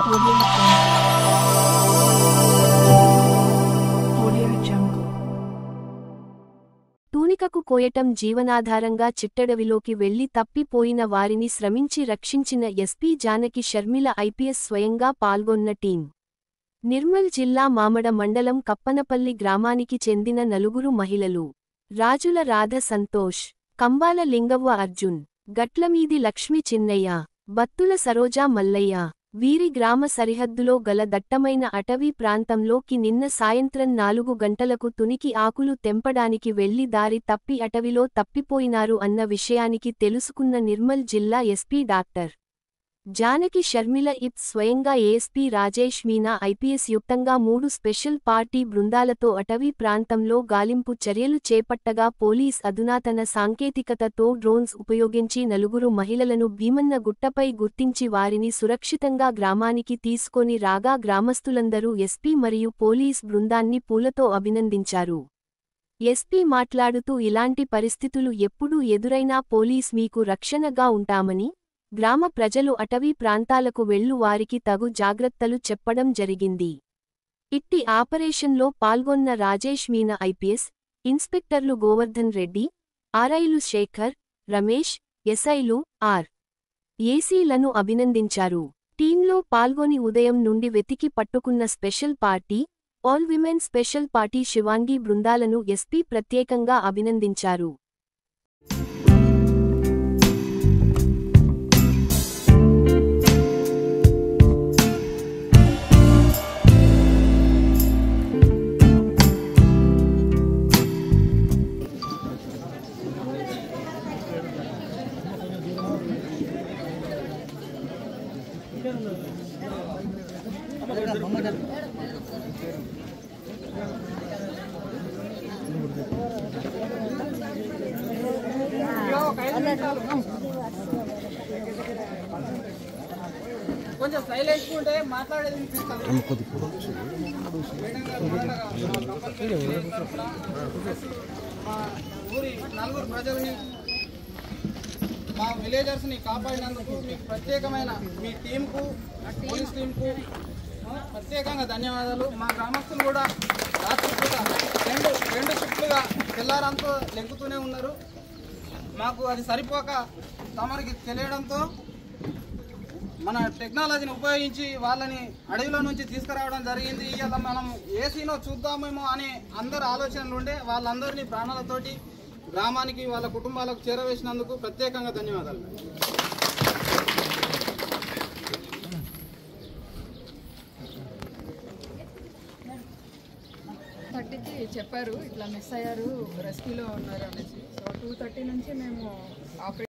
Audio Jungle. తూనికకు కోయటం జీవనాధారంగా చిట్టడవిలోకి వెళ్లి తప్పిపోయిన వారిని శ్రమించి రక్షించిన ఎస్పీ జానకి షర్మిల ఐపీఎస్ స్వయంగా పాల్గొన్న టీం. నిర్మల్ జిల్లా మామడ మండలం కప్పనపల్లి గ్రామానికి చెందిన నలుగురు మహిళలు. రాజుల రాధ సంతోష్, కంబాల లింగవ్వ అర్జున్, గట్లమీది లక్ష్మి చిన్నయ్య, బత్తుల సరోజా మల్లయ్య. వీరి గ్రామ సరిహద్దులో గల దట్టమైన అటవీ ప్రాంతంలోకి నిన్న సాయంత్రం 4 గంటలకు తునికి ఆకులు తెంపడానికి వెళ్లి దారి తప్పి అటవిలో తప్పిపోయినారు అన్న విషయానికి తెలుసుకున్న నిర్మల్ జిల్లా ఎస్పీ డాక్టర్ జానకి షర్మిల స్వయంగా ఏఎస్పీ రాజేష్ మీనా ఐపీఎస్ యుక్తంగా 3 స్పెషల్ పార్టీ బృందాలతో అటవీ ప్రాంతంలో గాలింపు చర్యలు చేపట్టగా పోలీస్ అధునాతన సాంకేతికతతో డ్రోన్స్ ఉపయోగించి నలుగురు మహిళలను భీమన్న గుట్టపై గుర్తించి వారిని సురక్షితంగా గ్రామానికి తీసుకొని రాగా గ్రామస్తులందరూ ఎస్పీ మరియు పోలీస్ బృందాన్ని పూలతో అభినందించారు. ఎస్పీ మాట్లాడుతూ ఇలాంటి పరిస్థితులు ఎప్పుడూ ఎదురైనా పోలీస్ మీకు రక్షణగా ఉంటామని, గ్రామ ప్రజలు అటవీ ప్రాంతాలకు వెళ్లు వారికి తగు జాగ్రత్తలు చెప్పడం జరిగింది. ఇట్టి ఆపరేషన్లో పాల్గొన్న రాజేష్ మీనా ఐపీఎస్, ఇన్స్పెక్టర్లు గోవర్ధన్ రెడ్డి, ఆర్ఐలు శేఖర్, రమేష్, ఎస్ఐలు ఆర్. ఏసీలను అభినందించారు. టీంలో పాల్గొని ఉదయం నుండి వెతికి పట్టుకున్న special party, all women special party Shivangi బృందాలను ఎస్పీ ప్రత్యేకంగా అభినందించారు. కొంచెం సైలెంట్ ఉంటే మాట్లాడేది మా ఊరి నలుగురు ప్రజల్ని, మా విలేజర్స్ని కాపాడినందుకు మీకు ప్రత్యేకమైన మీ టీంకు, పోలీస్ టీంకు ప్రత్యేకంగా ధన్యవాదాలు. మా గ్రామస్తులు కూడా రాత్రిపూట రెండు షిఫ్ట్లుగా తెల్లారంతా లెంకుతూనే ఉన్నారు. మాకు అది సరిపోక తమరికి తెలియడంతో మన టెక్నాలజీని ఉపయోగించి వాళ్ళని అడవిలో నుంచి తీసుకురావడం జరిగింది. ఇలా మనం ఏసీనో చూద్దామేమో అనే అందరు ఆలోచనలు ఉండే వాళ్ళందరినీ ప్రాణాలతోటి గ్రామానికి వాళ్ళ కుటుంబాలకు చేరవేసినందుకు ప్రత్యేకంగా ధన్యవాదాలు. కి చెప్పారు ఇట్లా మిస్ అయ్యారు, రెస్క్యూలో ఉన్నారు అనేసి. సో 2:30 నుంచి మేము ఆపరేట్